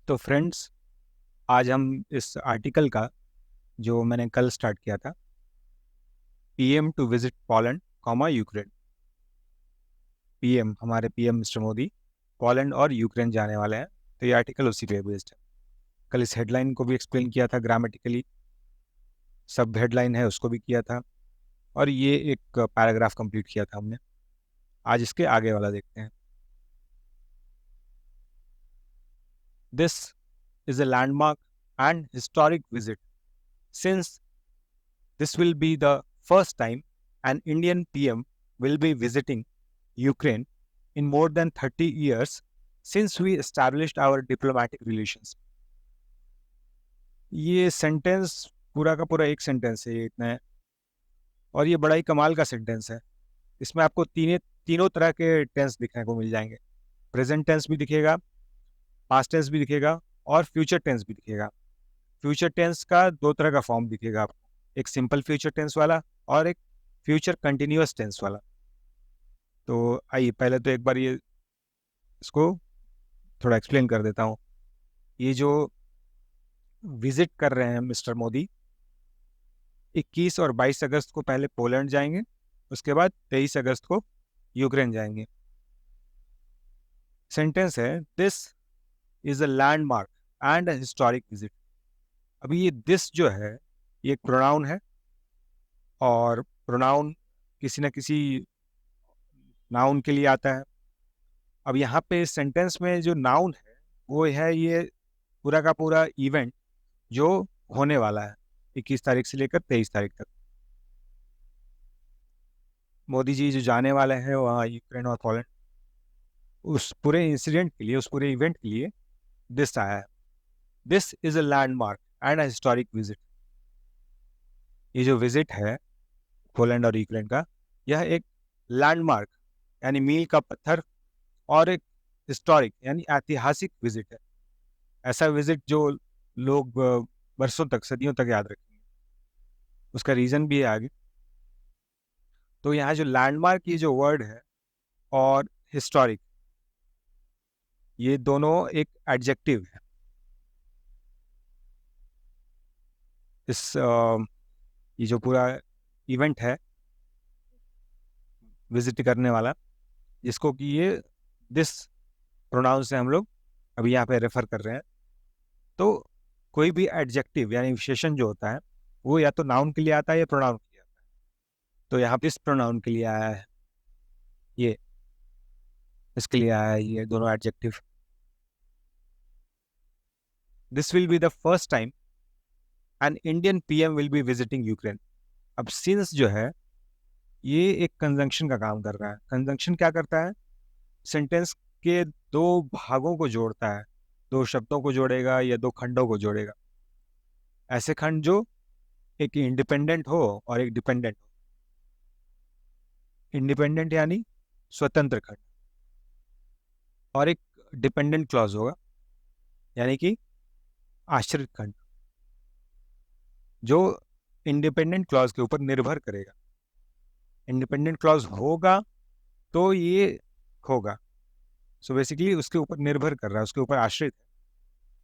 तो फ्रेंड्स, आज हम इस आर्टिकल का जो मैंने कल स्टार्ट किया था, PM to visit Poland comma Ukraine. PM, हमारे पीएम मिस्टर मोदी पोलैंड और यूक्रेन जाने वाले हैं। तो ये आर्टिकल उसी पे बेस्ड है। कल इस हेडलाइन को भी एक्सप्लेन किया था ग्रामेटिकली, सब हेडलाइन है उसको भी किया था, और ये एक पैराग्राफ कंप्लीट किया था हमने। आज इसके आगे वाला देखते हैं। This is a landmark and historic visit, since this will be the first time an Indian PM will be visiting Ukraine in more than 30 years since we established our diplomatic relations. ये sentence पूरा का पूरा एक sentence है, ये इतना है, और ये बड़ा ही कमाल का सेंटेंस है। इसमें आपको तीनों तरह के टेंस दिखने को मिल जाएंगे। प्रेजेंट टेंस भी दिखेगा, पास्ट टेंस भी दिखेगा, और फ्यूचर टेंस भी दिखेगा। फ्यूचर टेंस का दो तरह का फॉर्म दिखेगा आपको, एक सिंपल फ्यूचर टेंस वाला और एक फ्यूचर कंटिन्यूअस टेंस वाला। तो आइए पहले तो एक बार ये इसको थोड़ा एक्सप्लेन कर देता हूँ। ये जो विजिट कर रहे हैं मिस्टर मोदी, 21 और 22 अगस्त को पहले पोलैंड जाएंगे, उसके बाद 23 अगस्त को यूक्रेन जाएंगे। सेंटेंस है, this is a landmark and a historic visit. अभी ये दिस जो है, ये एक प्रोनाउन है, और प्रोनाउन किसी न किसी नाउन के लिए आता है। अब यहाँ पे इस सेंटेंस में जो नाउन है वो है ये पूरा का पूरा इवेंट जो होने वाला है 21 तारीख से लेकर 23 तारीख तक। मोदी जी जो जाने वाले हैं वहाँ यूक्रेन और पोलैंड, उस पूरे इंसिडेंट के लिए, उस पूरे इवेंट के लिए दिस आया है। This is a landmark and a historic visit. ये जो विजिट है पोलैंड और यूक्रेन का, यह एक लैंडमार्क यानी मील का पत्थर, और एक हिस्टोरिक यानी ऐतिहासिक विजिट है। ऐसा विजिट जो लोग वर्षों तक, सदियों तक याद रखेंगे। उसका रीजन भी है आगे। तो यहाँ जो लैंडमार्क, ये जो वर्ड है, और हिस्टोरिक, ये दोनों एक एडजेक्टिव है। ये जो पूरा इवेंट है विजिट करने वाला, जिसको कि ये दिस प्रोनाउन से हम लोग अभी यहाँ पे रेफर कर रहे हैं, तो कोई भी एडजेक्टिव यानी विशेषण जो होता है वो या तो नाउन के लिए आता है या प्रोनाउन के लिए आता है। तो यहाँ पे इस प्रोनाउन के लिए आया है, ये इसके लिए आया है, ये दोनों adjective. This will be the first time an Indian PM will be visiting Ukraine. अब सिंस जो है, ये एक कंजंक्शन का काम कर रहा है। कंजंक्शन क्या करता है? सेंटेंस के दो भागों को जोड़ता है, दो शब्दों को जोड़ेगा या दो खंडों को जोड़ेगा। ऐसे खंड जो एक इंडिपेंडेंट हो और एक डिपेंडेंट हो। इंडिपेंडेंट यानी स्वतंत्र खंड, और एक डिपेंडेंट क्लॉज होगा यानी कि आश्रित खंड, जो इंडिपेंडेंट क्लॉज के ऊपर निर्भर करेगा। इंडिपेंडेंट क्लॉज होगा तो ये होगा। सो बेसिकली उसके ऊपर निर्भर कर रहा है, उसके ऊपर आश्रित है,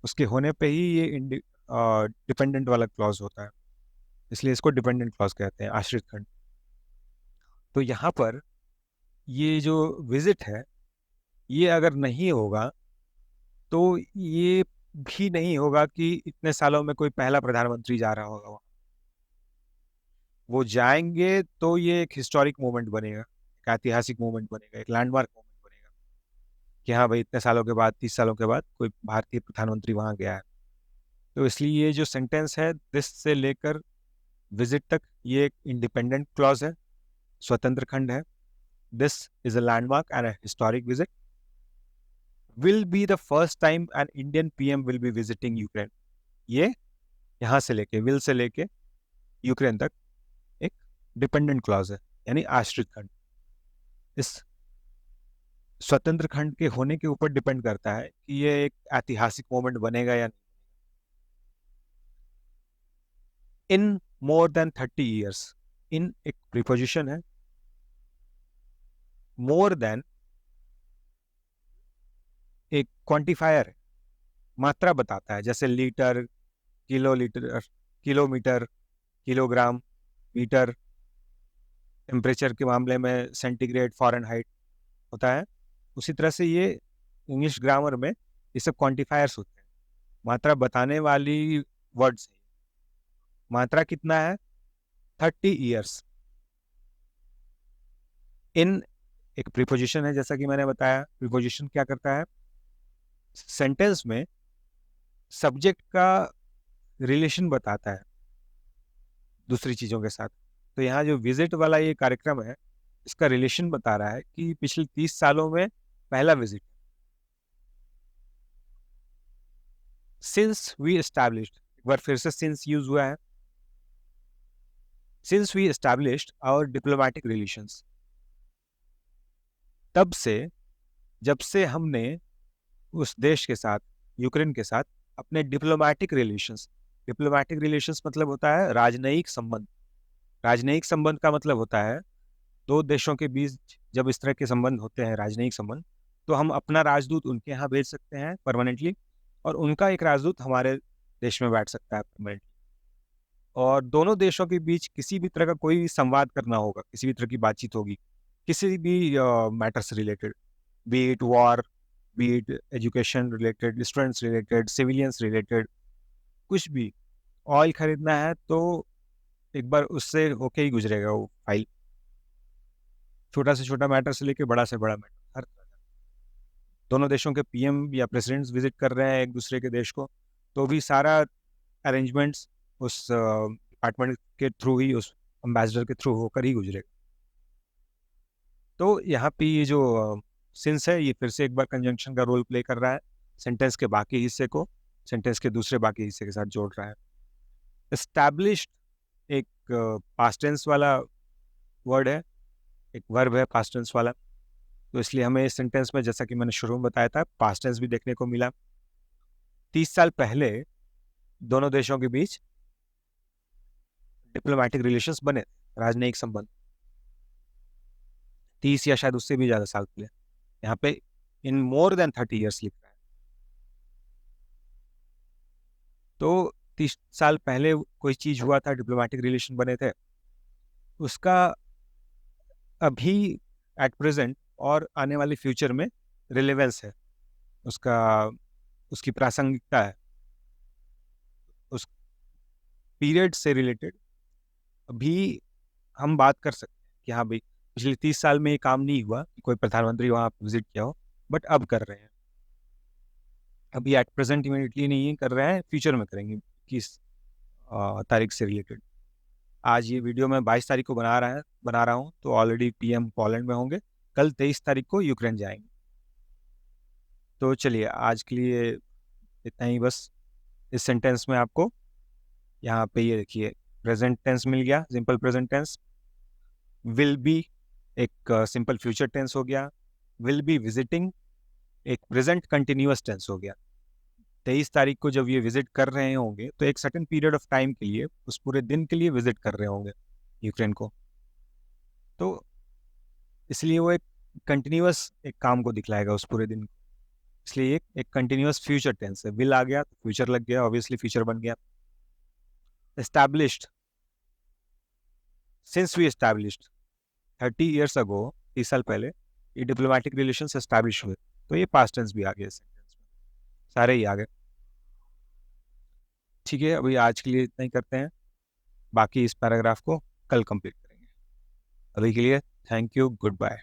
उसके होने पे ही ये डिपेंडेंट वाला क्लॉज होता है। इसलिए इसको डिपेंडेंट क्लॉज कहते हैं, आश्रित खंड। तो यहाँ पर ये जो विजिट है, ये अगर नहीं होगा तो ये भी नहीं होगा कि इतने सालों में कोई पहला प्रधानमंत्री जा रहा होगा वहाँ। वो जाएंगे तो ये एक हिस्टोरिक मोमेंट बनेगा, एक ऐतिहासिक मोमेंट बनेगा, एक लैंडमार्क मोमेंट बनेगा कि हाँ भाई, इतने सालों के बाद, 30 सालों के बाद कोई भारतीय प्रधानमंत्री वहाँ गया है। तो इसलिए ये जो सेंटेंस है, दिस से लेकर विजिट तक, ये एक इंडिपेंडेंट क्लॉज है, स्वतंत्र खंड है। This is a landmark and a historic visit, will be the first time an Indian PM will be visiting Ukraine. ये यहाँ से लेके, विल से लेके यूक्रेन तक एक डिपेंडेंट क्लॉज है यानी आश्रित खंड। इस स्वतंत्र खंड के होने के ऊपर डिपेंड करता है कि ये एक ऐतिहासिक मोमेंट बनेगा या नहीं। इन मोर देन 30 ईयर्स, इन एक प्रीपोजिशन है, मोर देन एक क्वांटिफायर है। मात्रा बताता है, जैसे litre, kilolitre, kilometre, kilogram, metre. Temperature के मामले में सेंटीग्रेड, फ़ारेनहाइट होता है। उसी तरह से ये इंग्लिश ग्रामर में ये सब क्वांटिफायर्स होते हैं, मात्रा बताने वाली वर्ड्स। मात्रा कितना है? 30 ईयर्स। इन एक प्रीपोजिशन है, जैसा कि मैंने बताया। प्रीपोजिशन क्या करता है? सेंटेंस में सब्जेक्ट का रिलेशन बताता है दूसरी चीजों के साथ। तो यहाँ जो विजिट वाला ये कार्यक्रम है, इसका रिलेशन बता रहा है कि पिछले 30 सालों में पहला विजिट। सिंस वी एस्टैब्लिश्ड, एक बार फिर से सिंस यूज हुआ है। Since we established our diplomatic relations, तब से, जब से हमने उस देश के साथ, यूक्रेन के साथ, अपने डिप्लोमेटिक रिलेशंस। डिप्लोमेटिक रिलेशंस मतलब होता है राजनयिक संबंध। राजनयिक संबंध का मतलब होता है दो देशों के बीच जब इस तरह के संबंध होते हैं, राजनयिक संबंध, तो हम अपना राजदूत उनके यहाँ भेज सकते हैं परमानेंटली, और उनका एक राजदूत हमारे देश में बैठ सकता है परमानेंटली। और दोनों देशों के बीच किसी भी तरह का कोई संवाद करना होगा, किसी भी तरह की बातचीत होगी, किसी भी मैटर से related, B it war, B it education related, students related, civilians related, कुछ भी। ऑयल खरीदना है तो एक बार उससे होके ही गुजरेगा वो फाइल, छोटा से छोटा मैटर से लेके बड़ा से बड़ा मैटर, हर तरह का। दोनों देशों के पीएम या प्रेसिडेंट्स विजिट कर रहे हैं एक दूसरे के देश को, तो भी सारा अरेंजमेंट्स उस डिपार्टमेंट के थ्रू ही, उस एम्बेसडर के थ्रू होकर ही गुजरेगा। तो यहाँ पे ये जो सिंस है, ये फिर से एक बार कंजंक्शन का रोल प्ले कर रहा है। सेंटेंस के बाकी हिस्से को सेंटेंस के दूसरे बाकी हिस्से के साथ जोड़ रहा है। एस्टैब्लिश्ड एक पास्ट टेंस वाला वर्ड है, एक वर्ब है पास्ट टेंस वाला। तो इसलिए हमें इस सेंटेंस में, जैसा कि मैंने शुरू में बताया था, पास्ट टेंस भी देखने को मिला। 30 साल पहले दोनों देशों के बीच डिप्लोमेटिक रिलेशंस बने, राजनयिक संबंध। 30 या शायद उससे भी ज्यादा साल पहले। यहाँ पे इन मोर देन 30 ईयर्स लिख रहा है। तो 30 साल पहले कोई चीज हुआ था, डिप्लोमेटिक रिलेशन बने थे, उसका अभी एट प्रेजेंट और आने वाले फ्यूचर में रिलेवेंस है, उसका, उसकी प्रासंगिकता है, उस पीरियड से रिलेटेड अभी हम बात कर सकते हैं कि हाँ भाई, पिछले 30 साल में ये काम नहीं हुआ कि कोई प्रधानमंत्री वहाँ विजिट किया हो, बट अब कर रहे हैं। अभी एट प्रेजेंट इमीडिएटली नहीं कर रहे हैं, फ्यूचर में करेंगे। किस तारीख से रिलेटेड? आज ये वीडियो मैं 22 तारीख को बना रहा हूँ, तो ऑलरेडी पीएम पोलैंड में होंगे। कल 23 तारीख को यूक्रेन जाएंगे। तो चलिए आज के लिए इतना ही बस। इस सेंटेंस में आपको यहाँ पे ये देखिए, प्रेजेंट टेंस मिल गया, simple present tense. Will be एक सिंपल फ्यूचर टेंस हो गया। विल बी विजिटिंग एक प्रेजेंट कंटिन्यूअस टेंस हो गया। 23 तारीख को जब ये विजिट कर रहे होंगे, तो एक सर्टेन पीरियड ऑफ टाइम के लिए, उस पूरे दिन के लिए विजिट कर रहे होंगे यूक्रेन को, तो इसलिए वो एक कंटिन्यूअस एक काम को दिखलाएगा उस पूरे दिन को। इसलिए एक कंटिन्यूअस फ्यूचर टेंस है। विल आ गया तो फ्यूचर लग गया, ऑब्वियसली फ्यूचर बन गया। Established, since we established 30 years ago, 30 साल पहले ये डिप्लोमेटिक रिलेशंस एस्टैब्लिश हुए, तो ये पास्ट टेंस भी आ गया सेंटेंस में, सारे ही आ गए। ठीक है, अभी आज के लिए इतना ही करते हैं, बाकी इस पैराग्राफ को कल कंप्लीट करेंगे। अभी के लिए थैंक यू, गुड बाय।